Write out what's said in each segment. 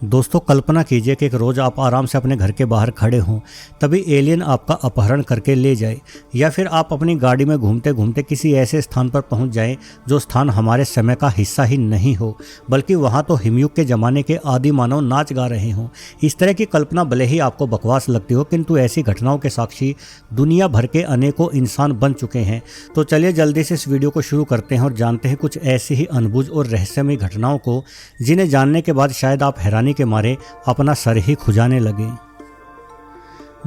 दोस्तों कल्पना कीजिए कि एक रोज़ आप आराम से अपने घर के बाहर खड़े हों, तभी एलियन आपका अपहरण करके ले जाए, या फिर आप अपनी गाड़ी में घूमते घूमते किसी ऐसे स्थान पर पहुंच जाएं जो स्थान हमारे समय का हिस्सा ही नहीं हो, बल्कि वहां तो हिमयुग के ज़माने के आदि मानव नाच गा रहे हों। इस तरह की कल्पना भले ही आपको बकवास लगती हो, किंतु ऐसी घटनाओं के साक्षी दुनिया भर के अनेकों इंसान बन चुके हैं। तो चलिए जल्दी से इस वीडियो को शुरू करते हैं और जानते हैं कुछ ऐसी ही अनबुझ और रहस्यमय घटनाओं को, जिन्हें जानने के बाद शायद आप हैरानी के मारे अपना सर ही खुजाने लगे।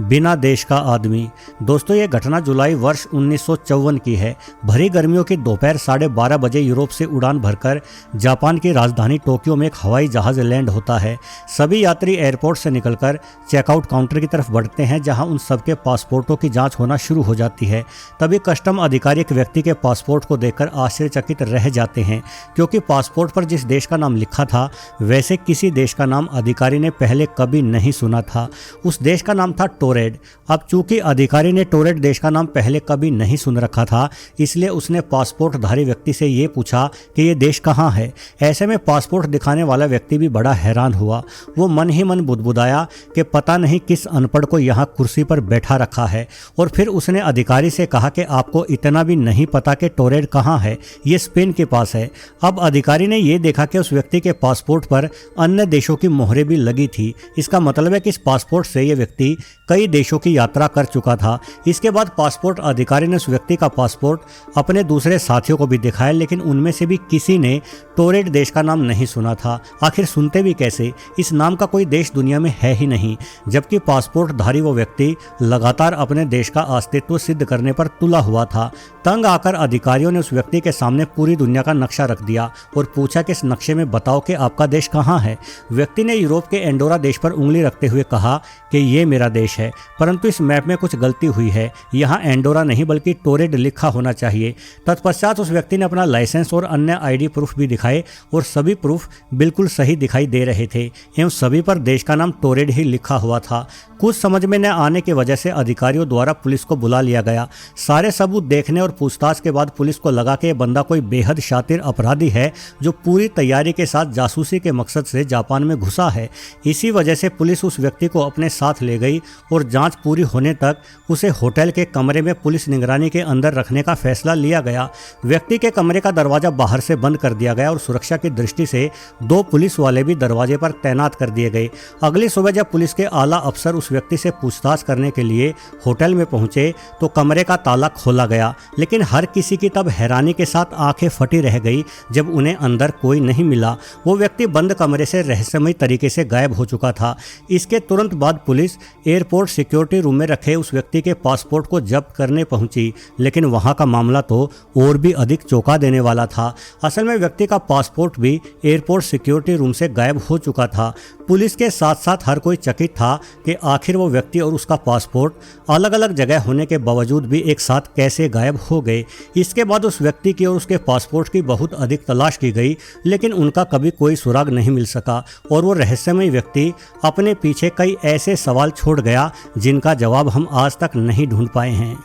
बिना देश का आदमी। दोस्तों ये घटना जुलाई वर्ष 1954 की है। भरी गर्मियों की दोपहर 12:30 बजे यूरोप से उड़ान भरकर जापान की राजधानी टोक्यो में एक हवाई जहाज लैंड होता है। सभी यात्री एयरपोर्ट से निकलकर चेकआउट काउंटर की तरफ बढ़ते हैं, जहां उन सबके पासपोर्टों की जांच होना शुरू हो जाती है। तभी कस्टम अधिकारी एक व्यक्ति के पासपोर्ट को देखकर आश्चर्यचकित रह जाते हैं, क्योंकि पासपोर्ट पर जिस देश का नाम लिखा था वैसे किसी देश का नाम अधिकारी ने पहले कभी नहीं सुना था। उस देश का नाम था टोरेड। अब चूंकि अधिकारी ने टोरेड देश का नाम पहले कभी नहीं सुन रखा था, इसलिए उसने पासपोर्टधारी व्यक्ति से ये पूछा कि ये देश कहाँ है। ऐसे में पासपोर्ट दिखाने वाला व्यक्ति भी बड़ा हैरान हुआ। वो मन ही मन बुदबुदाया कि पता नहीं किस अनपढ़ को यहाँ कुर्सी पर बैठा रखा है, और फिर उसने अधिकारी से कहा कि आपको इतना भी नहीं पता कि टोरेड कहाँ है, ये स्पेन के पास है। अब अधिकारी ने ये देखा कि उस व्यक्ति के पासपोर्ट पर अन्य देशों की मोहरें भी लगी थी। इसका मतलब है कि इस पासपोर्ट से ये व्यक्ति कई देशों की यात्रा कर चुका था। इसके बाद पासपोर्ट अधिकारी ने उस व्यक्ति का पासपोर्ट अपने दूसरे साथियों को भी दिखाया, लेकिन उनमें से भी किसी ने टोरेड देश का नाम नहीं सुना था। आखिर सुनते भी कैसे, इस नाम का कोई देश दुनिया में है ही नहीं। जबकि पासपोर्टधारी वो व्यक्ति लगातार अपने देश का अस्तित्व सिद्ध करने पर तुला हुआ था। तंग आकर अधिकारियों ने उस व्यक्ति के सामने पूरी दुनिया का नक्शा रख दिया और पूछा कि इस नक्शे में बताओ कि आपका देश कहाँ है। व्यक्ति ने यूरोप के एंडोरा देश पर उंगली रखते हुए कहा कि ये मेरा देश है, परंतु इस मैप में कुछ गलती हुई है, यहाँ एंडोरा नहीं बल्कि टोरेड लिखा होना चाहिए। तत्पश्चात उस व्यक्ति ने अपना लाइसेंस और अन्य आईडी प्रूफ भी दिखाए, और सभी प्रूफ बिल्कुल सही दिखाई दे रहे थे एवं सभी पर देश का नाम टोरेड ही लिखा हुआ था। कुछ समझ में न आने की वजह से अधिकारियों द्वारा पुलिस को बुला लिया गया। सारे सबूत देखने और पूछताछ के बाद पुलिस को लगा कि यह बंदा कोई बेहद शातिर अपराधी है, जो पूरी तैयारी के साथ जासूसी के मकसद से जापान में घुसा है। इसी वजह से पुलिस उस व्यक्ति को अपने साथ ले गई और जांच पूरी होने तक उसे होटल के कमरे में पुलिस निगरानी के अंदर रखने का फैसला लिया गया। व्यक्ति के कमरे का दरवाजा बाहर से बंद कर दिया गया और सुरक्षा की दृष्टि से 2 पुलिस वाले भी दरवाजे पर तैनात कर दिए गए। अगली सुबह जब पुलिस के आला अफसर उस व्यक्ति से पूछताछ करने के लिए होटल में पहुंचे तो कमरे का ताला खोला गया, लेकिन हर किसी की तब हैरानी के साथ आंखें फटी रह गई जब उन्हें अंदर कोई नहीं मिला। वो व्यक्ति बंद कमरे से रहस्यमय तरीके से गायब हो चुका था। इसके तुरंत बाद पुलिस एयरपोर्ट सिक्योरिटी रूम में रखे उस व्यक्ति के पासपोर्ट को जब्त करने पहुंची, लेकिन वहां का मामला तो और भी अधिक चौंका देने वाला था। असल में व्यक्ति का पासपोर्ट भी एयरपोर्ट सिक्योरिटी रूम से गायब हो चुका था। पुलिस के साथ साथ हर कोई चकित था कि आखिर वो व्यक्ति और उसका पासपोर्ट अलग अलग जगह होने के बावजूद भी एक साथ कैसे गायब हो गए। इसके बाद उस व्यक्ति की और उसके पासपोर्ट की बहुत अधिक तलाश की गई, लेकिन उनका कभी कोई सुराग नहीं मिल सका, और वो रहस्यमय व्यक्ति अपने पीछे कई ऐसे सवाल छोड़ गया जिनका जवाब हम आज तक नहीं ढूंढ पाए हैं।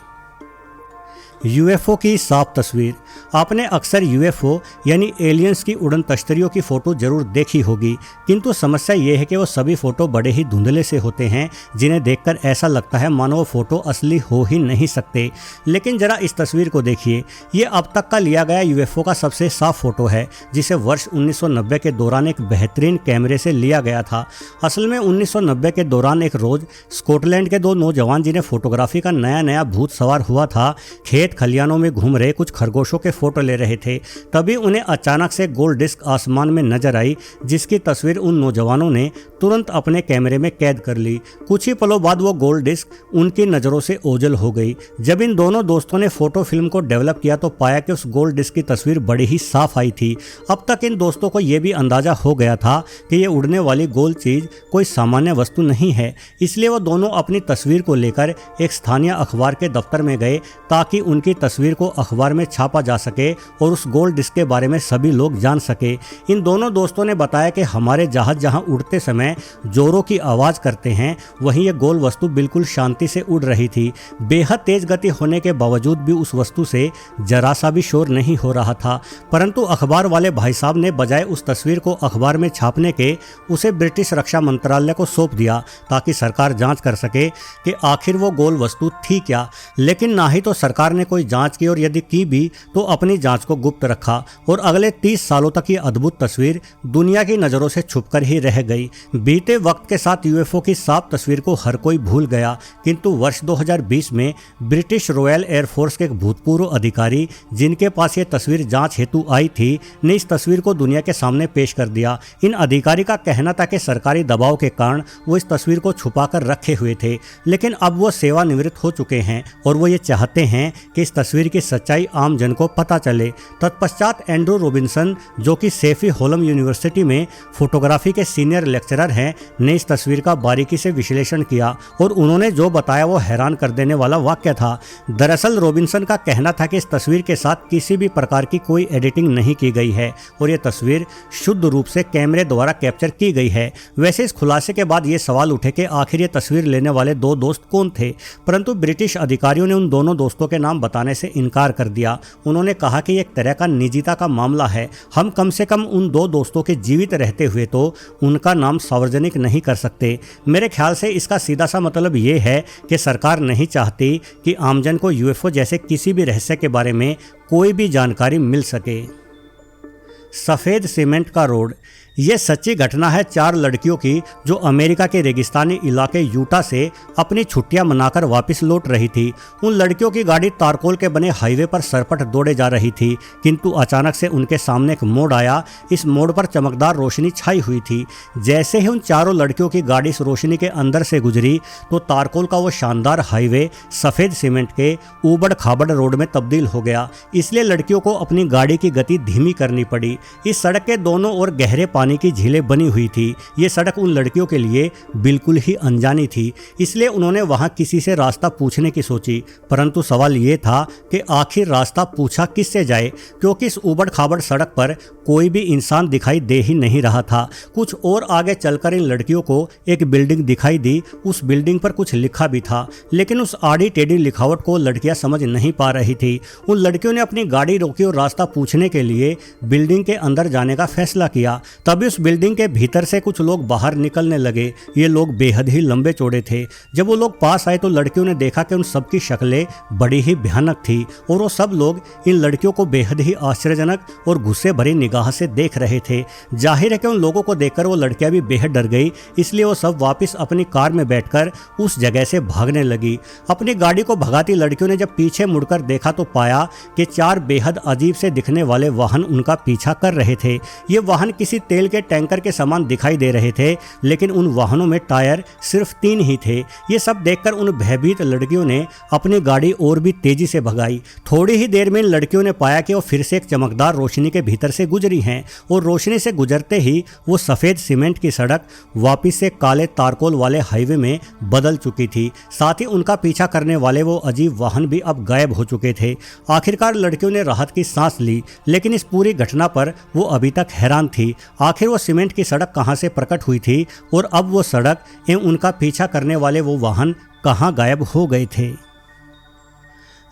यूएफओ की साफ तस्वीर। आपने अक्सर यूएफओ यानी एलियंस की उड़न तश्तरियों की फ़ोटो जरूर देखी होगी, किंतु समस्या ये है कि वो सभी फ़ोटो बड़े ही धुंधले से होते हैं, जिन्हें देखकर ऐसा लगता है मानो वो फ़ोटो असली हो ही नहीं सकते। लेकिन ज़रा इस तस्वीर को देखिए, ये अब तक का लिया गया यूएफओ का सबसे साफ फ़ोटो है, जिसे वर्ष 1990 के दौरान एक बेहतरीन कैमरे से लिया गया था। असल में 1990 के दौरान एक रोज़ स्कॉटलैंड के 2 नौजवान, जिन्हें फोटोग्राफी का नया नया भूत सवार हुआ था, खेत खलियानों में घूम रहे कुछ खरगोशों के फोटो ले रहे थे। तभी उन्हें अचानक से गोल डिस्क आसमान में नजर आई, जिसकी तस्वीर उन नौजवानों ने तुरंत अपने कैमरे में कैद कर ली। कुछ ही पलों बाद वो गोल डिस्क उनकी नज़रों से ओझल हो गई। जब इन दोनों दोस्तों ने फोटो फिल्म को डेवलप किया तो पाया कि उस गोल डिस्क की तस्वीर बड़ी ही साफ आई थी। अब तक इन दोस्तों को यह भी अंदाजा हो गया था कि ये उड़ने वाली गोल चीज़ कोई सामान्य वस्तु नहीं है। इसलिए वो दोनों अपनी तस्वीर को लेकर एक स्थानीय अखबार के दफ्तर में गए, ताकि उनकी उनकी तस्वीर को अखबार में छापा जा सके और उस गोल डिस्क के बारे में सभी लोग जान सके। इन दोनों दोस्तों ने बताया कि हमारे जहाज जहां उड़ते समय जोरों की आवाज करते हैं, वहीं ये गोल वस्तु बिल्कुल शांति से उड़ रही थी। बेहद तेज गति होने के बावजूद भी उस वस्तु से जरा सा भी शोर नहीं हो रहा था। परंतु अखबार वाले भाई साहब ने बजाय उस तस्वीर को अखबार में छापने के उसे ब्रिटिश रक्षा मंत्रालय को सौंप दिया ताकि सरकार जांच कर सके कि आखिर वो गोल वस्तु थी क्या। लेकिन ना ही तो सरकार ने कोई जांच की और यदि की भी तो अपनी जांच को गुप्त रखा और अगले 30 सालों तक ये अद्भुत तस्वीर दुनिया की नज़रों से छुपकर ही रह गई। बीते वक्त के साथ यूएफओ की साफ तस्वीर को हर कोई भूल गया, किंतु वर्ष 2020 में ब्रिटिश रॉयल एयरफोर्स के एक भूतपूर्व अधिकारी जिनके पास ये तस्वीर जांच हेतु आई थी ने इस तस्वीर को दुनिया के सामने पेश कर दिया। इन अधिकारी का कहना था कि सरकारी दबाव के कारण वो इस तस्वीर को छुपाकर रखे हुए थे, लेकिन अब वो सेवानिवृत्त हो चुके हैं और वो ये चाहते हैं कि इस तस्वीर की सच्चाई आम जन को पता चले। तत्पश्चात एंड्रू रॉबिन्सन, जो कि सेफी होलम यूनिवर्सिटी में फोटोग्राफी के सीनियर लेक्चरर हैं, ने इस तस्वीर का बारीकी से विश्लेषण किया और उन्होंने जो बताया वो हैरान कर देने वाला वाक्य था। दरअसल रॉबिन्सन का कहना था कि इस तस्वीर के साथ किसी भी प्रकार की कोई एडिटिंग नहीं की गई है और ये तस्वीर शुद्ध रूप से कैमरे द्वारा कैप्चर की गई है। वैसे इस खुलासे के बाद ये सवाल उठे कि आखिर ये तस्वीर लेने वाले दो दोस्त कौन थे, परंतु ब्रिटिश अधिकारियों ने उन दोनों दोस्तों के नाम बताने से इनकार कर दिया। उन्होंने कहा कि एक तरह का निजता का मामला है, हम कम से कम उन दो दोस्तों के जीवित रहते हुए तो उनका नाम सार्वजनिक नहीं कर सकते। मेरे ख्याल से इसका सीधा सा मतलब ये है कि सरकार नहीं चाहती कि आमजन को यूएफओ जैसे किसी भी रहस्य के बारे में कोई भी जानकारी मिल सके। सफ़ेद सीमेंट का रोड, ये सच्ची घटना है 4 लड़कियों की जो अमेरिका के रेगिस्तानी इलाके यूटा से अपनी छुट्टियां मनाकर वापस लौट रही थी। उन लड़कियों की गाड़ी तारकोल के बने हाईवे पर सरपट दौड़े जा रही थी, किंतु अचानक से उनके सामने एक मोड़ आया। इस मोड़ पर चमकदार रोशनी छाई हुई थी। जैसे ही उन चारों लड़कियों की गाड़ी इस रोशनी के अंदर से गुजरी तो तारकोल का वो शानदार हाईवे सफ़ेद सीमेंट के ऊबड़ खाबड़ रोड में तब्दील हो गया। इसलिए लड़कियों को अपनी गाड़ी की गति धीमी करनी पड़ी। इस सड़क के दोनों ओर गहरे पानी की झीलें बनी हुई थी। ये सड़क उन लड़कियों के लिए बिल्कुल ही अनजानी थी, इसलिए उन्होंने वहां किसी से रास्ता पूछने की सोची। परंतु सवाल ये था कि आखिर रास्ता पूछा किससे जाए, क्योंकि इस ऊबड़ खाबड़ सड़क पर कोई भी इंसान दिखाई दे ही नहीं रहा था। कुछ और आगे चलकर इन लड़कियों को एक बिल्डिंग दिखाई दी। उस बिल्डिंग पर कुछ लिखा भी था, लेकिन उस आड़ी टेढ़ी लिखावट को लड़कियां समझ नहीं पा रही थी। उन लड़कियों ने अपनी गाड़ी रोकी और रास्ता पूछने के लिए बिल्डिंग के अंदर जाने का फैसला किया। तभी उस बिल्डिंग के भीतर से कुछ लोग बाहर निकलने लगे। ये लोग बेहद ही लंबे चौड़े थे। जब वो लोग पास आए तो लड़कियों ने देखा कि उन सबकी शक्लें बड़ी ही भयानक थी और वो सब लोग इन लड़कियों को बेहद ही आश्चर्यजनक और गुस्से भरी निगाह से देख रहे थे। जाहिर है कि उन लोगों को देखकर वो लड़कियां भी बेहद डर गई, इसलिए वो सब वापस अपनी कार में बैठकर उस जगह से भागने लगी। अपनी गाड़ी को भगाती लड़कियों ने जब पीछे मुड़कर देखा तो पाया कि 4 बेहद अजीब से दिखने वाले वाहन उनका पीछा कर रहे थे। ये वाहन किसी तेल के टैंकर के समान दिखाई दे रहे थे, लेकिन उन वाहनों में टायर सिर्फ 3 ही थे। ये सब देखकर उन भयभीत लड़कियों ने अपनी गाड़ी और भी तेजी से भगाई। थोड़ी ही देर में इन लड़कियों ने पाया कि वो फिर से एक चमकदार रोशनी के भीतर से गुजरी हैं और रोशनी से गुजरते ही वो सफ़ेद सीमेंट की सड़क वापस से काले तारकोल वाले हाईवे में बदल चुकी थी। साथ ही उनका पीछा करने वाले वो अजीब वाहन भी अब गायब हो चुके थे। आखिरकार लड़कियों ने राहत की सांस ली, लेकिन इस पूरी घटना पर वो अभी तक हैरान थी। आखिर वो सीमेंट की सड़क कहां से प्रकट हुई थी और अब वो सड़क एवं उनका पीछा करने वाले वो वाहन कहां गायब हो गए थे।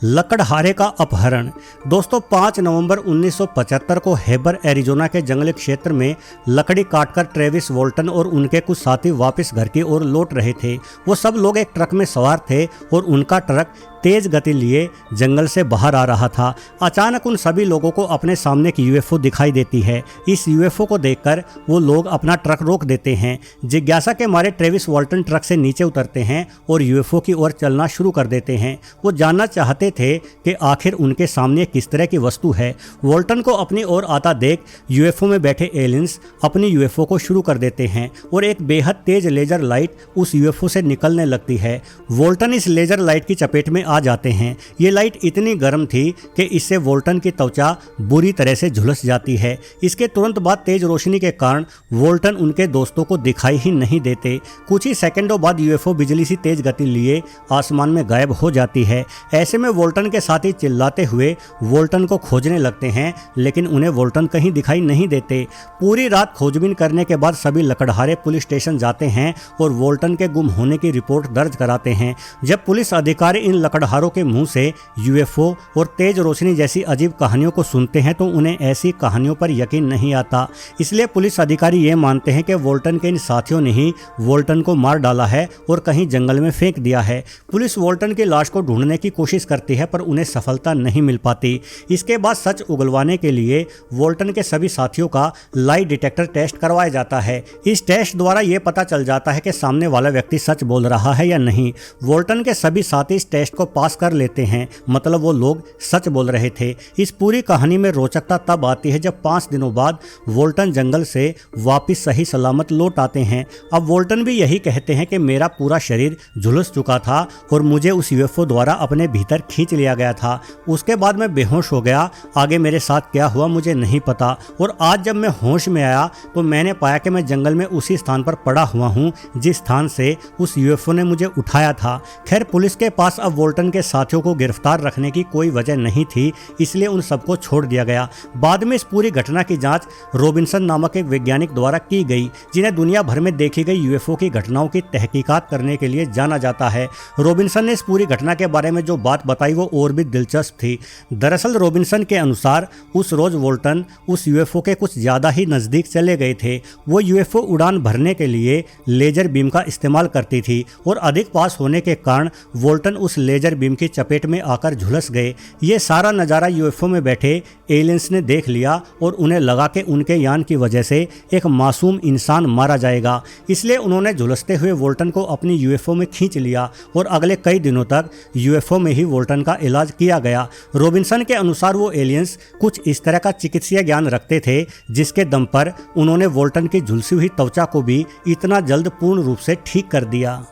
लकड़हारे का अपहरण। दोस्तों 5 नवंबर 1975 को हेबर एरिजोना के जंगली क्षेत्र में लकड़ी काटकर ट्रेविस वॉल्टन और उनके कुछ साथी वापस घर की ओर लौट रहे थे। वो सब लोग एक ट्रक में सवार थे और उनका ट्रक तेज गति लिए जंगल से बाहर आ रहा था। अचानक उन सभी लोगों को अपने सामने एक यूएफओ दिखाई देती है। इस यूएफओ को देखकर वो लोग अपना ट्रक रोक देते हैं। जिज्ञासा के मारे ट्रेविस वॉल्टन ट्रक से नीचे उतरते हैं और यूएफओ की ओर चलना शुरू कर देते हैं। वो जानना चाहते थे कि आखिर उनके सामने किस तरह की वस्तु है। वॉल्टन को अपनी ओर आता देख यूएफओ में बैठे एलियंस अपनी यूएफओ को शुरू कर देते हैं और एक बेहद तेज लेजर लाइट उस यूएफओ से निकलने लगती है। वॉल्टन इस लेजर लाइट की चपेट में आ जाते हैं। ये लाइट इतनी गर्म थी कि इससे वोल्टन की त्वचा बुरी तरह से झुलस जाती है। इसके तुरंत बाद तेज रोशनी के कारण वोल्टन उनके दोस्तों को दिखाई ही नहीं देते। कुछ ही सेकंडों बाद यूएफओ बिजली सी तेज गति लिए आसमान में गायब हो जाती है। ऐसे में वोल्टन के साथी चिल्लाते हुए वोल्टन को खोजने लगते हैं, लेकिन उन्हें वोल्टन कहीं दिखाई नहीं देते। पूरी रात खोजबीन करने के बाद सभी लकड़हारे पुलिस स्टेशन जाते हैं और वोल्टन के गुम होने की रिपोर्ट दर्ज कराते हैं। जब पुलिस अधिकारी इन लकड़हारों के मुंह से यूएफओ और तेज रोशनी जैसी अजीब कहानियों को सुनते हैं तो उन्हें ऐसी कहानियों पर यकीन नहीं आता। इसलिए पुलिस अधिकारी ये मानते हैं कि वोल्टन के इन साथियों ने ही वोल्टन को मार डाला है और कहीं जंगल में फेंक दिया है। पुलिस वोल्टन की लाश को ढूंढने की कोशिश करती है पर उन्हें सफलता नहीं मिल पाती। इसके बाद सच उगलवाने के लिए वोल्टन के सभी साथियों का लाई डिटेक्टर टेस्ट करवाया जाता है। इस टेस्ट द्वारा यह पता चल जाता है कि सामने वाला व्यक्ति सच बोल रहा है या नहीं। वोल्टन के सभी साथी इस टेस्ट को पास कर लेते हैं, मतलब वो लोग सच बोल रहे थे। इस पूरी कहानी में रोचकता तब आती है जब 5 दिनों बाद वोल्टन जंगल से वापस सही सलामत लौट आते हैं। अब वोल्टन भी यही कहते हैं कि मेरा पूरा शरीर झुलस चुका था और मुझे उस यूएफओ द्वारा अपने भीतर खींच लिया गया था। उसके बाद मैं बेहोश हो गया। आगे मेरे साथ क्या हुआ मुझे नहीं पता, और आज जब मैं होश में आया तो मैंने पाया कि मैं जंगल में उसी स्थान पर पड़ा हुआ हूँ जिस स्थान से उस यूएफओ ने मुझे उठाया था। खैर, पुलिस के पास अब वोल्टन के साथियों को गिरफ्तार रखने की कोई वजह नहीं थी, इसलिए उन सबको छोड़ दिया गया। बाद में इस पूरी घटना की जांच रॉबिन्सन नामक एक वैज्ञानिक द्वारा की गई, जिन्हें दुनिया भर में देखी गई यूएफओ की घटनाओं की तहकीकात करने के लिए जाना जाता है। रॉबिन्सन ने इस पूरी घटना के बारे में जो बात बताई वो और भी दिलचस्प थी। दरअसल रॉबिन्सन के अनुसार उस रोज वोल्टन उस यूएफओ के कुछ ज़्यादा ही नज़दीक चले गए थे। वो यूएफओ उड़ान भरने के लिए लेजर बीम का इस्तेमाल करती थी और अधिक पास होने के कारण वोल्टन उस लेजर बीम की चपेट में आकर झुलस गए। ये सारा नज़ारा यूएफओ में बैठे एलियंस ने देख लिया और उन्हें लगा कि उनके यान की वजह से एक मासूम इंसान मारा जाएगा, इसलिए उन्होंने झुलसते हुए वोल्टन को अपनी यूएफओ में खींच लिया और अगले कई दिनों तक यूएफओ में ही वोल्टन का इलाज किया गया। रॉबिन्सन के अनुसार वो एलियंस कुछ इस तरह का चिकित्सीय ज्ञान रखते थे जिसके दम पर उन्होंने वोल्टन की झुलसी हुई त्वचा को भी इतना जल्द पूर्ण रूप से ठीक कर दिया।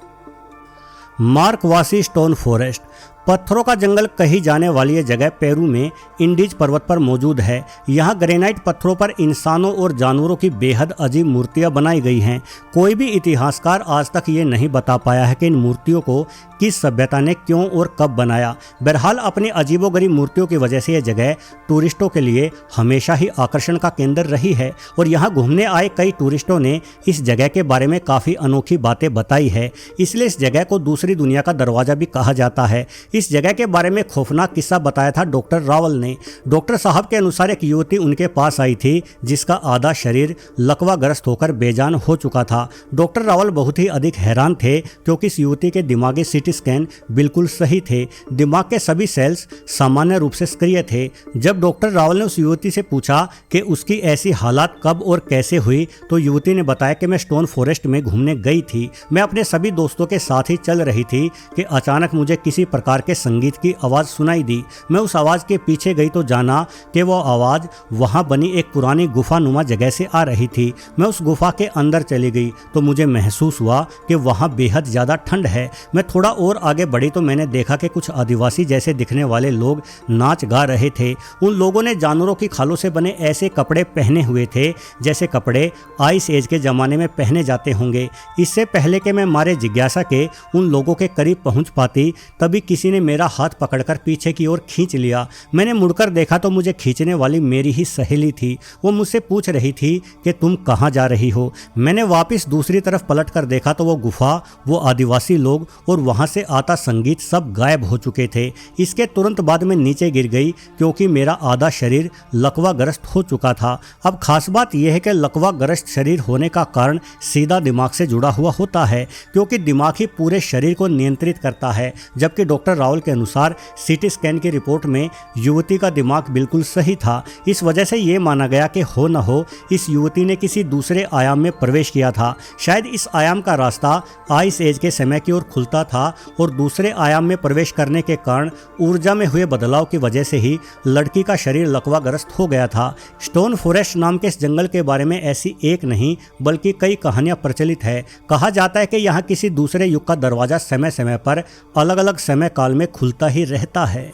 मार्कवासी स्टोन फॉरेस्ट, पत्थरों का जंगल कही जाने वाली यह जगह पेरू में इंडीज पर्वत पर मौजूद है। यहाँ ग्रेनाइट पत्थरों पर इंसानों और जानवरों की बेहद अजीब मूर्तियाँ बनाई गई हैं। कोई भी इतिहासकार आज तक ये नहीं बता पाया है कि इन मूर्तियों को किस सभ्यता ने क्यों और कब बनाया। बहरहाल अपनी अजीबोगरीब मूर्तियों की वजह से यह जगह टूरिस्टों के लिए हमेशा ही आकर्षण का केंद्र रही है और यहाँ घूमने आए कई टूरिस्टों ने इस जगह के बारे में काफ़ी अनोखी बातें बताई है। इसलिए इस जगह को दूसरी दुनिया का दरवाज़ा भी कहा जाता है। इस जगह के बारे में खौफनाक किस्सा बताया था डॉक्टर रावल ने। डॉक्टर साहब के अनुसार एक युवती उनके पास आई थी जिसका आधा शरीर लकवाग्रस्त होकर बेजान हो चुका था। डॉक्टर रावल बहुत ही अधिक हैरान थे क्योंकि इस युवती के दिमागी सीटी स्कैन बिल्कुल सही थे। दिमाग के सभी सेल्स सामान्य रूप से सक्रिय थे। जब डॉक्टर रावल ने उस युवती से पूछा कि उसकी ऐसी हालात कब और कैसे हुई तो युवती ने बताया कि मैं स्टोन फॉरेस्ट में घूमने गई थी। मैं अपने सभी दोस्तों के साथ ही चल रही थी कि अचानक मुझे किसी प्रकार के संगीत की आवाज़ सुनाई दी। मैं उस आवाज़ के पीछे गई तो जाना कि वो आवाज़ वहाँ बनी एक पुरानी गुफा नुमा जगह से आ रही थी। मैं उस गुफा के अंदर चली गई तो मुझे महसूस हुआ कि वहाँ बेहद ज़्यादा ठंड है। मैं थोड़ा और आगे बढ़ी तो मैंने देखा कि कुछ आदिवासी जैसे दिखने वाले लोग नाच गा रहे थे। उन लोगों ने जानवरों की खालों से बने ऐसे कपड़े पहने हुए थे जैसे कपड़े आइस एज के ज़माने में पहने जाते होंगे। इससे पहले कि मैं मारे जिज्ञासा के उन लोगों के करीब पहुँच पाती तभी किसी ने मेरा हाथ पकड़कर पीछे की ओर खींच लिया। मैंने मुड़कर देखा तो मुझे खींचने वाली मेरी ही सहेली थी। वो मुझसे पूछ रही थी कि तुम कहाँ जा रही हो। मैंने वापस दूसरी तरफ पलट कर देखा तो वो गुफा, वो आदिवासी लोग और वहाँ से आता संगीत सब गायब हो चुके थे। इसके तुरंत बाद मैं नीचे गिर गई क्योंकि मेरा आधा शरीर लकवाग्रस्त हो चुका था। अब खास बात यह है कि लकवाग्रस्त शरीर होने का कारण सीधा दिमाग से जुड़ा हुआ होता है क्योंकि दिमाग ही पूरे शरीर को नियंत्रित करता है। जबकि डॉक्टर रावल के अनुसार सीटी स्कैन की रिपोर्ट में युवती का दिमाग बिल्कुल सही था। इस वजह से ये माना गया कि हो न हो इस युवती ने किसी दूसरे आयाम में प्रवेश किया था। शायद इस आयाम का रास्ता आइस एज के समय की ओर खुलता था और दूसरे आयाम में प्रवेश करने के कारण ऊर्जा में हुए बदलाव की वजह से ही लड़की का शरीर लकवाग्रस्त हो गया था। स्टोन फॉरेस्ट नाम के इस जंगल के बारे में ऐसी एक नहीं बल्कि कई कहानियां प्रचलित है। कहा जाता है कि यहाँ किसी दूसरे युग का दरवाजा समय समय पर अलग अलग समय काल साल में खुलता ही रहता है।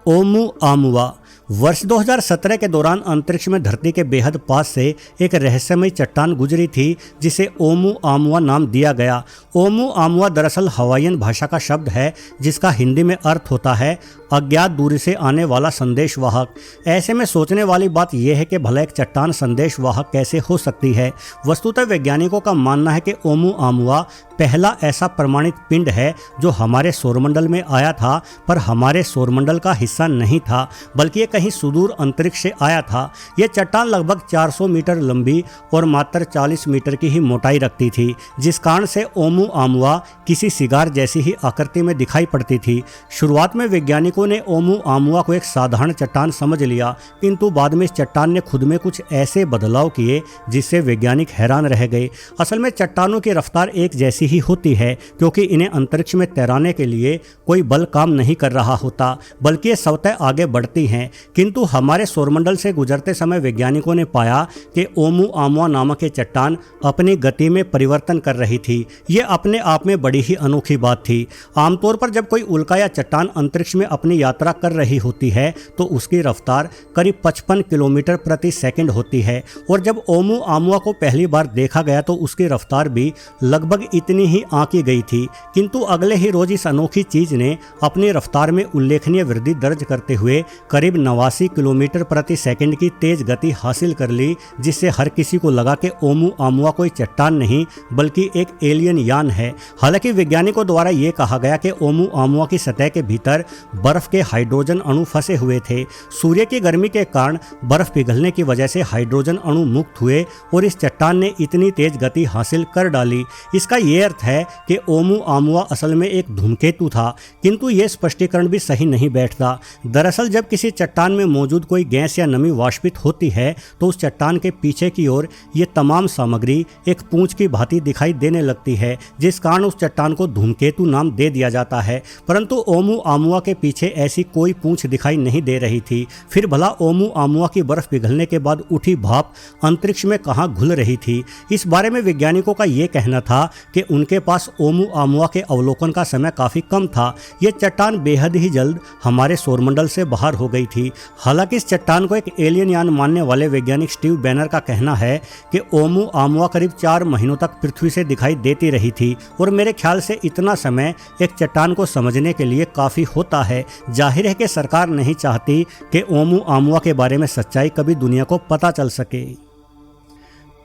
ओमुआमुआ वर्ष 2017 के दौरान अंतरिक्ष में धरती के बेहद पास से एक रहस्यमयी चट्टान गुजरी थी जिसे ओमुआमुआ नाम दिया गया। ओमुआमुआ दरअसल हवाईयन भाषा का शब्द है जिसका हिंदी में अर्थ होता है अज्ञात दूरी से आने वाला संदेशवाहक। ऐसे में सोचने वाली बात यह है कि भला एक चट्टान संदेशवाहक कैसे हो सकती है। वस्तुतः वैज्ञानिकों का मानना है कि ओमुआमुआ पहला ऐसा प्रमाणित पिंड है जो हमारे सौरमंडल में आया था, पर हमारे सौरमंडल का हिस्सा नहीं था बल्कि ये कहीं सुदूर अंतरिक्ष से आया था। यह चट्टान लगभग 400 मीटर लंबी और मात्र 40 मीटर की ही मोटाई रखती थी, जिस कारण से ओमुआमुआ किसी सिगार जैसी ही आकृति में दिखाई पड़ती थी। शुरुआत में वैज्ञानिकों ने ओमुआमुआ को एक साधारण चट्टान समझ लिया, किंतु बाद में इस चट्टान ने खुद में कुछ ऐसे बदलाव किए जिससे वैज्ञानिक हैरान रह गए। असल में चट्टानों की रफ्तार एक जैसी ही होती है क्योंकि इन्हें अंतरिक्ष में तैराने के लिए कोई बल काम नहीं कर रहा होता, बल्कि ये स्वतः आगे बढ़ती हैं। किंतु हमारे सौरमंडल से गुजरते समय वैज्ञानिकों ने पाया कि ओमुआमुआ नामक ये चट्टान अपनी गति में परिवर्तन कर रही थी। ये अपने आप में बड़ी ही अनोखी बात थी। आमतौर पर जब कोई उल्का या चट्टान अंतरिक्ष में अपनी यात्रा कर रही होती है तो उसकी रफ्तार करीब 55 किलोमीटर प्रति सेकंड होती है, और जब ओमुआमुआ को पहली बार देखा गया तो उसकी रफ्तार भी लगभग इतनी ही आंकी गई थी। किंतु अगले ही रोज इस अनोखी चीज ने अपनी रफ्तार में उल्लेखनीय वृद्धि दर्ज करते हुए करीब 89 किलोमीटर प्रति सेकंड की तेज गति हासिल कर ली, जिससे हर किसी को लगा कि ओमुआमुआ कोई चट्टान नहीं बल्कि एक एलियन यान है। हालांकि वैज्ञानिकों द्वारा ये कहा गया कि ओमुआमुआ की सतह के भीतर बर्फ के हाइड्रोजन अणु फंसे हुए थे। सूर्य की गर्मी के कारण बर्फ पिघलने की वजह से हाइड्रोजन अणु मुक्त हुए और इस चट्टान ने इतनी तेज गति हासिल कर डाली। इसका ये अर्थ है कि ओमुआमुआ असल में एक धूमकेतु था, किंतु यह स्पष्टीकरण भी सही नहीं बैठता। दरअसल जब किसी चट्टान में मौजूद कोई गैस या नमी वाष्पित होती है तो उस चट्टान के पीछे की ओर ये तमाम सामग्री एक पूंछ की भांति दिखाई देने लगती है, जिस कारण उस चट्टान को धूमकेतु नाम दे दिया जाता है। परंतु ओमुआमुआ के पीछे ऐसी कोई पूंछ दिखाई नहीं दे रही थी। फिर भला ओमुआमुआ की बर्फ पिघलने के बाद उठी भाप अंतरिक्ष में कहाँ घुल रही थी? इस बारे में वैज्ञानिकों का ये कहना था कि उनके पास ओमुआमुआ के अवलोकन का समय काफ़ी कम था। ये चट्टान बेहद ही जल्द हमारे सौरमंडल से बाहर हो गई थी। हालांकि इस चट्टान को एक एलियन यान मानने वाले वैज्ञानिक स्टीव बैनर का कहना है कि ओमुआमुआ करीब 4 महीनों तक पृथ्वी से दिखाई देती रही थी, और मेरे ख्याल से इतना समय एक चट्टान को समझने के लिए काफ़ी होता है। जाहिर है कि सरकार नहीं चाहती कि ओमुआमुआ के बारे में सच्चाई कभी दुनिया को पता चल सके।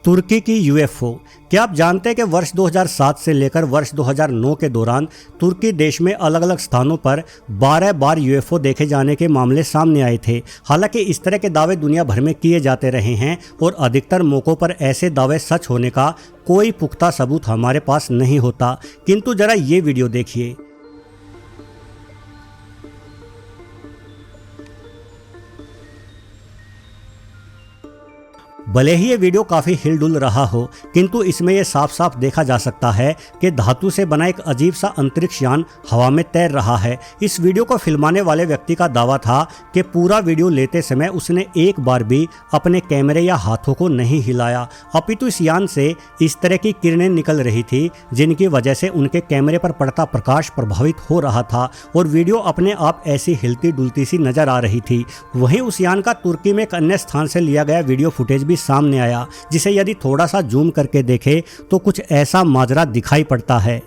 तुर्की की यूएफओ। क्या आप जानते हैं कि वर्ष 2007 से लेकर वर्ष 2009 के दौरान तुर्की देश में अलग अलग स्थानों पर 12 बार यूएफओ देखे जाने के मामले सामने आए थे। हालांकि इस तरह के दावे दुनिया भर में किए जाते रहे हैं और अधिकतर मौक़ों पर ऐसे दावे सच होने का कोई पुख्ता सबूत हमारे पास नहीं होता। किंतु जरा ये वीडियो देखिए। भले ही ये वीडियो काफ़ी हिलडुल रहा हो, किंतु इसमें यह साफ साफ देखा जा सकता है कि धातु से बना एक अजीब सा अंतरिक्ष यान हवा में तैर रहा है। इस वीडियो को फिल्माने वाले व्यक्ति का दावा था कि पूरा वीडियो लेते समय उसने एक बार भी अपने कैमरे या हाथों को नहीं हिलाया, अपितु इस यान से इस तरह की किरणें निकल रही थी जिनकी वजह से उनके कैमरे पर पड़ता प्रकाश प्रभावित हो रहा था और वीडियो अपने आप ऐसी हिलती डुलती सी नजर आ रही थी। वहीं उस यान का तुर्की में एक अन्य स्थान से लिया गया वीडियो फुटेज भी सामने आया, जिसे यदि थोड़ा सा जूम करके देखें तो कुछ ऐसा माजरा दिखाई पड़ता है।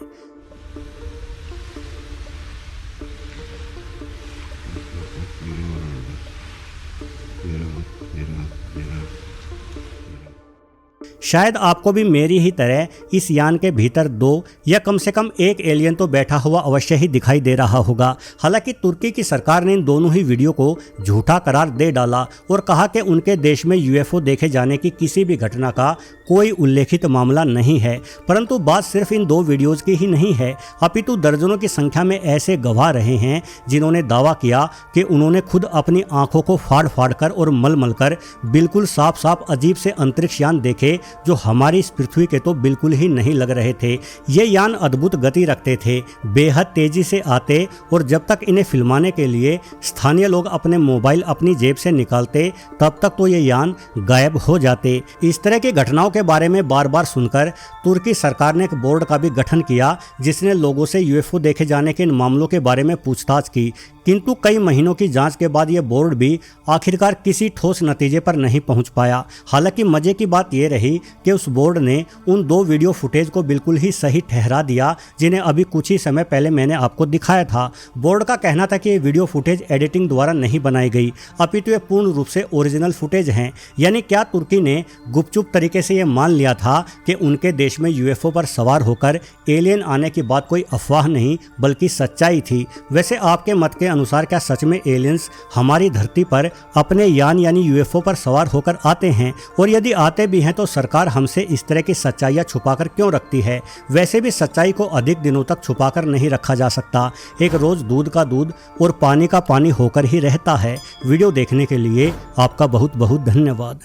शायद आपको भी मेरी ही तरह इस यान के भीतर 2 या कम से कम एक एलियन तो बैठा हुआ अवश्य ही दिखाई दे रहा होगा। हालांकि तुर्की की सरकार ने इन दोनों ही वीडियो को झूठा करार दे डाला और कहा कि उनके देश में यूएफओ देखे जाने की किसी भी घटना का कोई उल्लेखित मामला नहीं है। परंतु बात सिर्फ इन 2 वीडियोज़ की ही नहीं है, अपितु दर्जनों की संख्या में ऐसे गवाह रहे हैं जिन्होंने दावा किया कि उन्होंने खुद अपनी आंखों को फाड़ फाड़ कर और मल मल कर बिल्कुल साफ साफ अजीब से अंतरिक्ष यान देखे जो हमारी इस पृथ्वी के तो बिल्कुल ही नहीं लग रहे थे। ये यान अद्भुत गति रखते थे, बेहद तेजी से आते और जब तक इन्हें फिल्माने के लिए स्थानीय लोग अपने मोबाइल अपनी जेब से निकालते तब तक तो ये यान गायब हो जाते। इस तरह की घटनाओं के के बारे में बार बार सुनकर तुर्की सरकार ने एक बोर्ड का भी गठन किया जिसने लोगों से यूएफओ देखे जाने के इन मामलों के बारे में पूछताछ की, किंतु कई महीनों की जांच के बाद यह बोर्ड भी आखिरकार किसी ठोस नतीजे पर नहीं पहुंच पाया। हालांकि मजे की बात यह रही कि उस बोर्ड ने उन 2 वीडियो फुटेज को बिल्कुल ही सही ठहरा दिया जिन्हें अभी कुछ ही समय पहले मैंने आपको दिखाया था। बोर्ड का कहना था कि ये वीडियो फुटेज एडिटिंग द्वारा नहीं बनाई गई, अपितु ये पूर्ण रूप से ओरिजिनल फुटेज हैं। यानी क्या तुर्की ने गुपचुप तरीके से ये मान लिया था कि उनके देश में यूएफओ पर सवार होकर एलियन आने की बात कोई अफवाह नहीं बल्कि सच्चाई थी। वैसे आपके मत के अनुसार क्या सच में एलियंस हमारी धरती पर अपने यान यानी यूएफओ पर सवार होकर आते हैं, और यदि आते भी हैं तो सरकार हमसे इस तरह की सच्चाइयां छुपाकर क्यों रखती है? वैसे भी सच्चाई को अधिक दिनों तक छुपाकर नहीं रखा जा सकता। एक रोज दूध का दूध और पानी का पानी होकर ही रहता है। वीडियो देखने के लिए आपका बहुत बहुत धन्यवाद।